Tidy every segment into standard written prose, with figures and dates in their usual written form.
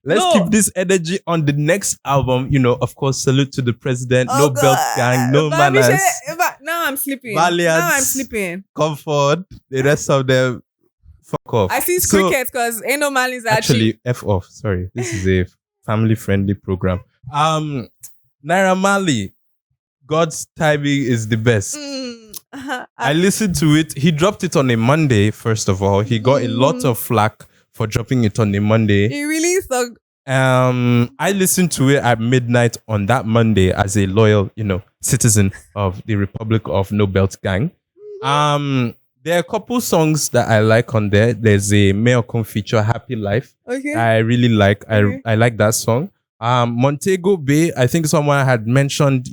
Let's keep this energy on the next album. You know, of course, salute to the president. No belt gang, no manners. Now I'm sleeping. Valiant, now I'm sleeping. Comfort. The rest of them, fuck off. I see cricket because ain't no man is actually F off. Sorry, this is a family-friendly program. Naira Marley, God's timing is the best. I listened to it. He dropped it on a Monday. First of all, he got a lot of flack for dropping it on a Monday. He really sucked. I listened to it at midnight on that Monday as a loyal, citizen of the Republic of No Belt Gang. There are a couple songs that I like on there. There's a Akins feature, Happy Life. Okay. I really like. Okay. I like that song. Montego Bay, I think someone had mentioned,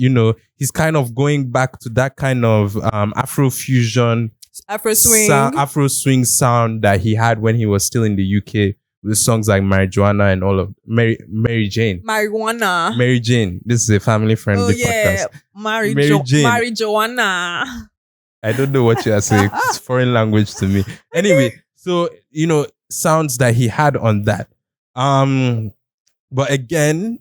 he's kind of going back to that kind of Afro fusion, Afro swing sound that he had when he was still in the UK with songs like Marijuana and all of Mary Jane. Mary Jane. This is a family friendly podcast. Marijuana. I don't know what you are saying. It's foreign language to me. Anyway, so sounds that he had on that. But again,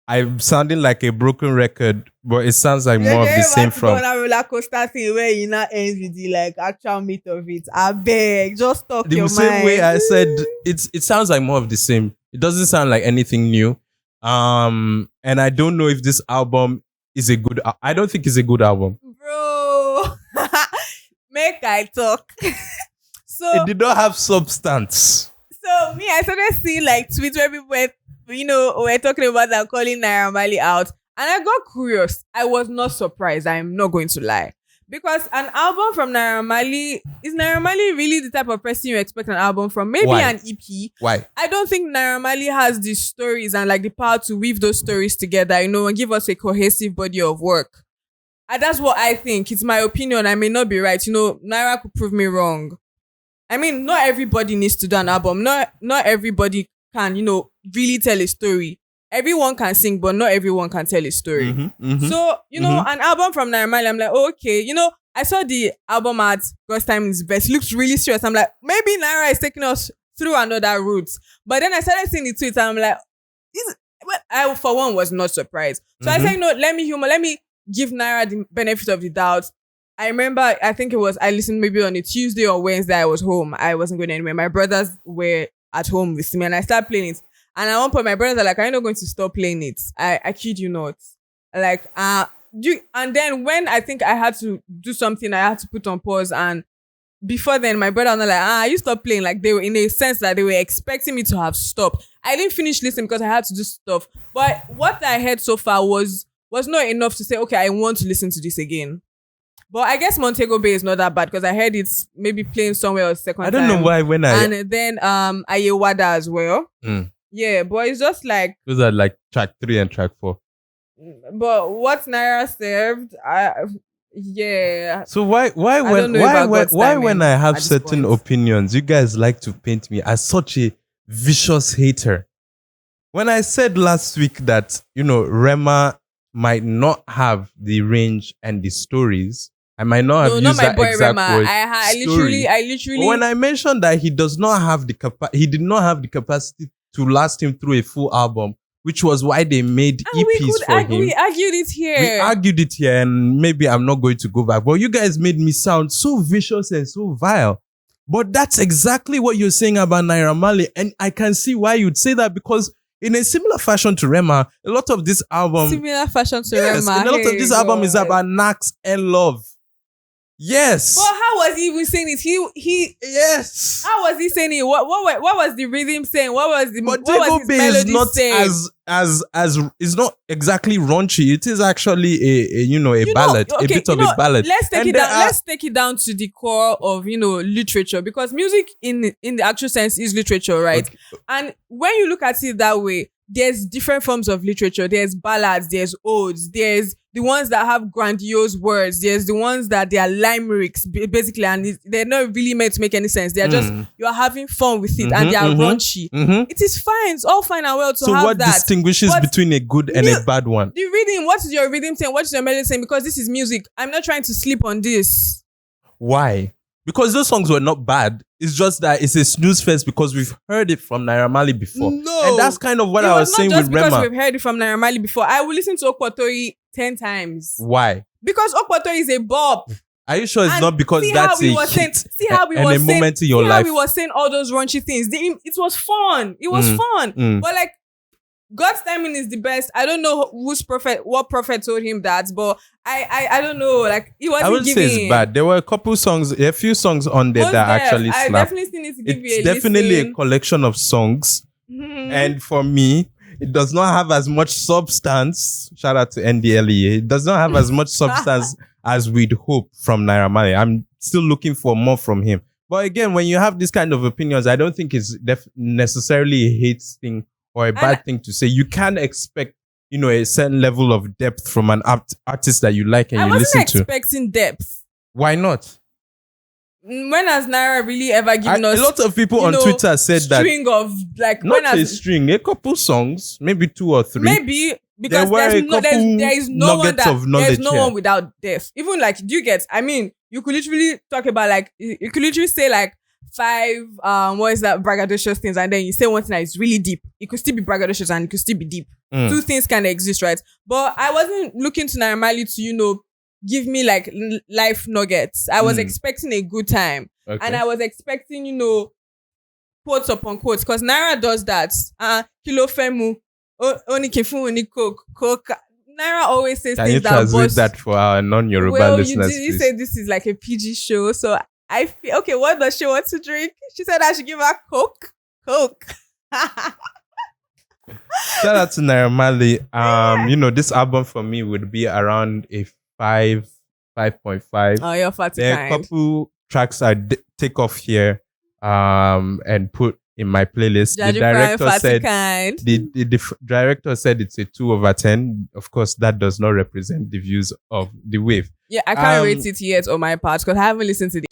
I'm sounding like a broken record, but it sounds like more of the same from. A roller coaster thing where you not ends with the actual meat of it. I beg, just talk your mind. The same way I said, it sounds like more of the same. It doesn't sound like anything new. And I don't know if this album is a good. I don't think it's a good album, bro. Make I talk. So it did not have substance. So me, I started seeing tweets where people were. We're talking about that calling Naira Marley out. And I got curious. I was not surprised. I'm not going to lie. Because an album from Naira Marley, is Naira Marley really the type of person you expect an album from? Maybe Why? An EP. Why? I don't think Naira Marley has the stories and the power to weave those stories together, and give us a cohesive body of work. And that's what I think. It's my opinion. I may not be right. Naira could prove me wrong. I mean, not everybody needs to do an album. Not everybody can, really tell a story. Everyone can sing, but not everyone can tell a story. So, an album from Naira Marley, I'm like, okay. I saw the album at God's Time is Best. It looks really serious. I'm like, maybe Naira is taking us through another route. But then I started seeing the tweets and I'm like, I, for one, was not surprised. So I said, let me give Naira the benefit of the doubt. I remember, I listened maybe on a Tuesday or Wednesday. I was home. I wasn't going anywhere. My brothers were at home with me and I started playing it. And at one point, my brothers are like, I'm not going to stop playing it. I kid you not. And then when I think I had to do something, I had to put on pause. And before then, my brother was like, you stop playing. They were in a sense that they were expecting me to have stopped. I didn't finish listening because I had to do stuff. But what I heard so far was not enough to say, okay, I want to listen to this again. But I guess Montego Bay is not that bad because I heard it's maybe playing somewhere else second time. I don't know why And then Ayewada as well. Yeah, but it's just those are track 3 and track 4. But what Naira served, yeah. So why when I have certain opinions, you guys like to paint me as such a vicious hater? When I said last week that Rema might not have the range and the stories, I might not have used that exact word. I literally. But when I mentioned that he did not have the capacity to last him through a full album, which was why they made EPs for him. We argued it here. And maybe I'm not going to go back. But you guys made me sound so vicious and so vile. But that's exactly what you're saying about Naira Marley, and I can see why you'd say that because in a similar fashion to Rema, a lot of this album. Similar fashion to Rema. A lot of this album is about knacks and love. Yes. But how was he even saying it? He yes. How was he saying it? What was the rhythm saying? What was his melody saying? As it's not exactly raunchy. It is actually a ballad, a bit of a ballad. Let's take it down to the core of literature, because music in the actual sense is literature, right? Okay. And when you look at it that way, there's different forms of literature. There's ballads, there's odes, there's the ones that have grandiose words, there's the ones that they are limericks, basically, and they're not really meant to make any sense. They're just, you're having fun with it, and they are raunchy. It is fine. It's all fine and well to have that. So what distinguishes between a good and a bad one? The rhythm, what is your rhythm saying? What is your melody saying? Because this is music. I'm not trying to sleep on this. Why? Because those songs were not bad. It's just that it's a snooze fest because we've heard it from Naira Marley before. No. And that's kind of what I was saying with Rema. Because we've heard it from Naira Marley before. I will listen to Okwatori 10 times. Why? Because Okwatori is a bop. Are you sure it's not because that's a hit and a moment in your life? How we were saying all those raunchy things. It was fun. It was fun. But like, God's timing is the best. I don't know what prophet told him that, but I don't know. Like, he wasn't I wouldn't say it's bad. There were a few songs on there that actually slapped. I definitely need to give you a listen. It's definitely a collection of songs. And for me, it does not have as much substance. Shout out to NDLEA. It does not have as much substance as we'd hope from Naira Marley. I'm still looking for more from him. But again, when you have this kind of opinions, I don't think it's necessarily a hate thing or a bad thing to say. You can expect, a certain level of depth from an artist that you like and you listen to. I wasn't expecting depth. Why not? When has Naira really ever given us... A lot of people on Twitter said that... string of, like... Not a string, a couple songs, maybe 2 or 3. Maybe, because there is no one without depth. Even like, do you get... I mean, you could literally talk about like... You could literally say like 5, what is that, braggadocious things, and then you say one thing that is really deep. It could still be braggadocious and it could still be deep. 2 things can exist, right? But I wasn't looking to Naira Marley to, give me like life nuggets. I was expecting a good time. Okay. And I was expecting, quotes upon quotes, because Naira does that. Kilo femu, oni kefu, oni coke. Naira always says things that... Can you translate that for our non-Yoruba listeners, you say this is like a PG show, so I feel, okay, what does she want to drink? She said I should give her Coke. Shout out to Naira Marley. This album for me would be around a 5.5. Oh, you're fatty There are a couple tracks I take off here and put in my playlist. Djaji The director Prime said kind. the director said it's a 2/10. Of course, that does not represent the views of The.Wav. Yeah, I can't rate it yet on my part because I haven't listened to the